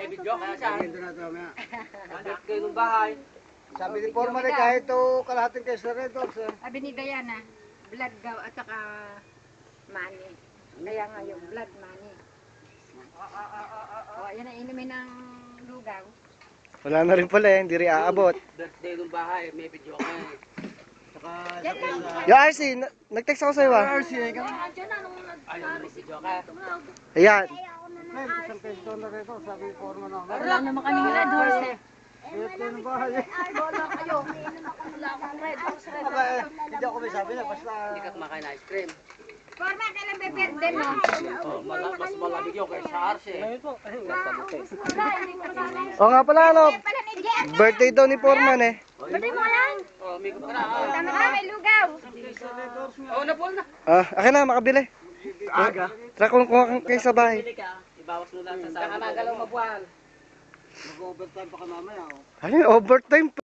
may video kaya siya. Hindi na ito mamaya. Birthday ng bahay. Sabi ni Forman eh, kahit to kalahating kaysa rin ito. Sabi ni Diana, blood daw at saka money. Kaya nga yung blood money. O, yan ang inumin ng lugaw. Wala na rin pala eh, hindi rin aabot. Birthday ng bahay, may video ka eh. Saka Yan lang. Yo, RC, nag-text ako sa'yo ah. RC, ikaw. Ayun, may video ka. Ayan. May isang kaysa na rin ito. Sabi ni Forman na. Wala naman kaming red horse eh. Birthday ng bahay eh. Aba, hindi ako may sabi na. Basta... Hindi ka kumakain ng ice cream. Forma, kailan may birthday mo? Oh, mas malamig yun kaysa sa Arce. O nga pala ano, Pala ni Jen. birthday daw ni Foreman eh. Birthday mo yan? Oh, may ka na. Tama ka, may lugaw. Oh, napul na. Akin na, makabili. Aga. Tara kung kuha kayo sa bahay. Bili ka. Ibawas mo lang sa sabi. Saka nagalaw mabuhan. Mag-overtime pa ka mamaya. Oh. Ayun, overtime.